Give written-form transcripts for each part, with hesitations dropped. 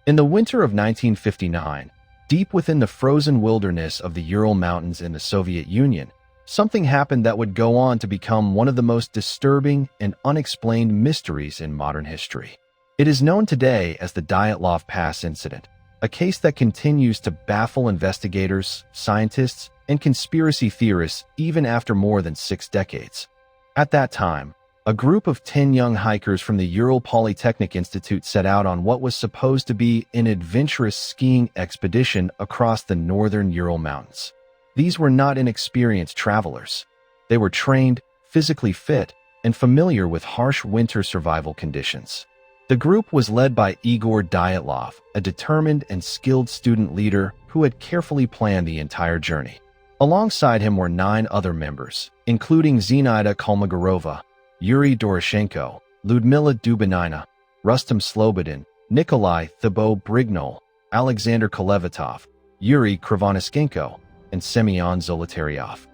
In the winter of 1959, deep within the frozen wilderness of the Ural Mountains in the Soviet Union, something happened that would go on to become one of the most disturbing and unexplained mysteries in modern history. It is known today as the Dyatlov Pass Incident, a case that continues to baffle investigators, scientists, and conspiracy theorists even after more than 6 decades. At that time, a group of 10 young hikers from the Ural Polytechnic Institute set out on what was supposed to be an adventurous skiing expedition across the northern Ural Mountains. These were not inexperienced travelers. They were trained, physically fit, and familiar with harsh winter survival conditions. The group was led by Igor Dyatlov, a determined and skilled student leader who had carefully planned the entire journey. Alongside him were 9 other members, including Zinaida Kolmogorova, Yuri Doroshenko, Lyudmila Dubinina, Rustam Slobodin, Nikolai Thibault-Brignol, Alexander Kolevatov, Yuri Krivonischenko, and Semyon Zolotaryov.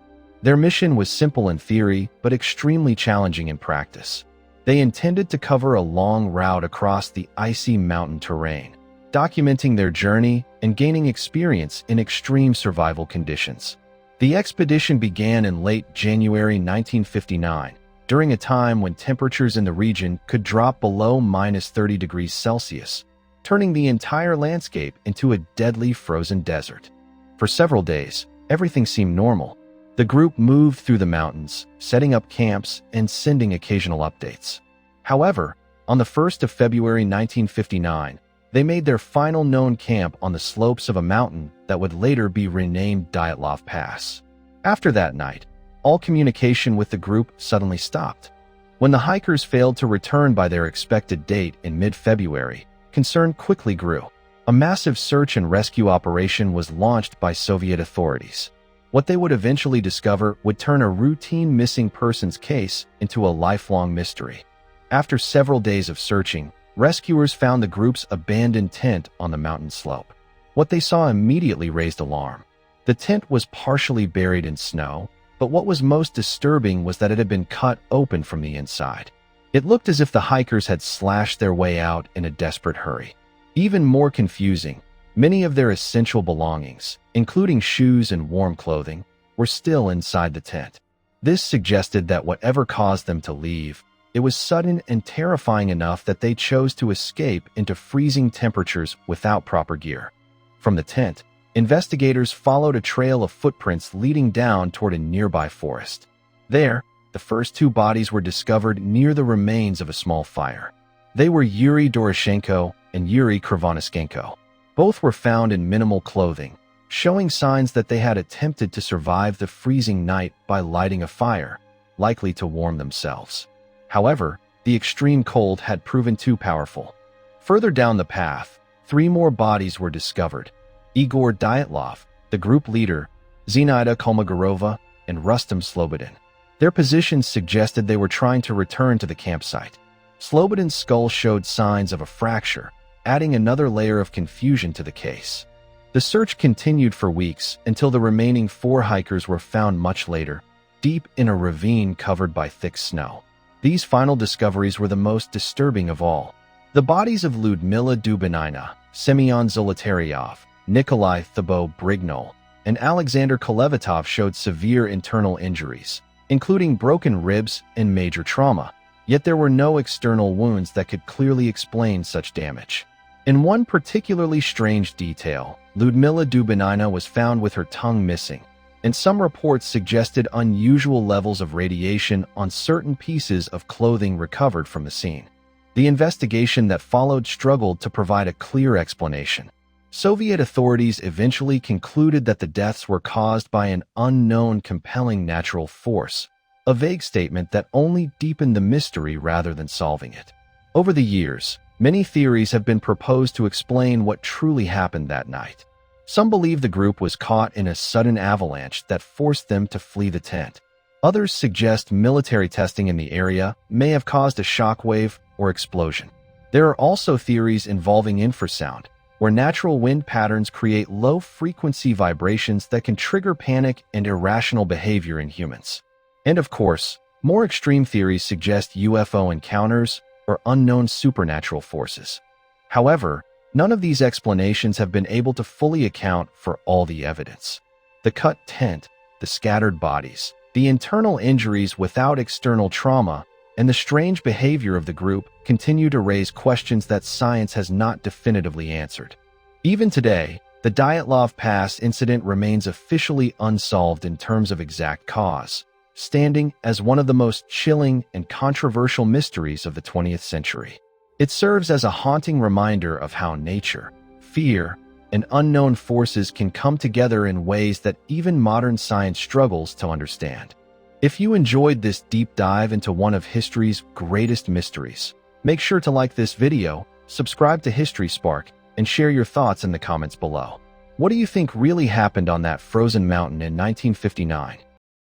Their mission was simple in theory, but extremely challenging in practice. They intended to cover a long route across the icy mountain terrain, documenting their journey and gaining experience in extreme survival conditions. The expedition began in late January 1959, during a time when temperatures in the region could drop below -30 degrees Celsius, turning the entire landscape into a deadly frozen desert. For several days, everything seemed normal. The group moved through the mountains, setting up camps and sending occasional updates. However, on the 1st of February 1959, they made their final known camp on the slopes of a mountain that would later be renamed Dyatlov Pass. After that night, all communication with the group suddenly stopped. When the hikers failed to return by their expected date in mid-February, concern quickly grew. A massive search and rescue operation was launched by Soviet authorities. What they would eventually discover would turn a routine missing persons case into a lifelong mystery. After several days of searching, rescuers found the group's abandoned tent on the mountain slope. What they saw immediately raised alarm. The tent was partially buried in snow, but what was most disturbing was that it had been cut open from the inside. It looked as if the hikers had slashed their way out in a desperate hurry. Even more confusing, many of their essential belongings, including shoes and warm clothing, were still inside the tent. This suggested that whatever caused them to leave, it was sudden and terrifying enough that they chose to escape into freezing temperatures without proper gear. From the tent, investigators followed a trail of footprints leading down toward a nearby forest. There, the first 2 bodies were discovered near the remains of a small fire. They were Yuri Doroshenko and Yuri Krivonischenko. Both were found in minimal clothing, showing signs that they had attempted to survive the freezing night by lighting a fire, likely to warm themselves. However, the extreme cold had proven too powerful. Further down the path, 3 more bodies were discovered: Igor Dyatlov, the group leader, Zinaida Kolmogorova, and Rustam Slobodin. Their positions suggested they were trying to return to the campsite. Slobodin's skull showed signs of a fracture, adding another layer of confusion to the case. The search continued for weeks until the remaining 4 hikers were found much later, deep in a ravine covered by thick snow. These final discoveries were the most disturbing of all. The bodies of Lyudmila Dubinina, Semyon Zolotaryov, Nikolai Thibault-Brignol, and Alexander Kolevatov showed severe internal injuries, including broken ribs and major trauma, yet there were no external wounds that could clearly explain such damage. In one particularly strange detail, Lyudmila Dubinina was found with her tongue missing, and some reports suggested unusual levels of radiation on certain pieces of clothing recovered from the scene. The investigation that followed struggled to provide a clear explanation. Soviet authorities eventually concluded that the deaths were caused by an unknown compelling natural force, a vague statement that only deepened the mystery rather than solving it. Over the years, many theories have been proposed to explain what truly happened that night. Some believe the group was caught in a sudden avalanche that forced them to flee the tent. Others suggest military testing in the area may have caused a shockwave or explosion. There are also theories involving infrasound, where natural wind patterns create low-frequency vibrations that can trigger panic and irrational behavior in humans. And of course, more extreme theories suggest UFO encounters or unknown supernatural forces. However, none of these explanations have been able to fully account for all the evidence. The cut tent, the scattered bodies, the internal injuries without external trauma, and the strange behavior of the group continue to raise questions that science has not definitively answered. Even today, the Dyatlov Pass incident remains officially unsolved in terms of exact cause, standing as one of the most chilling and controversial mysteries of the 20th century. It serves as a haunting reminder of how nature, fear, and unknown forces can come together in ways that even modern science struggles to understand. If you enjoyed this deep dive into one of history's greatest mysteries, make sure to like this video, subscribe to History Spark, and share your thoughts in the comments below. What do you think really happened on that frozen mountain in 1959?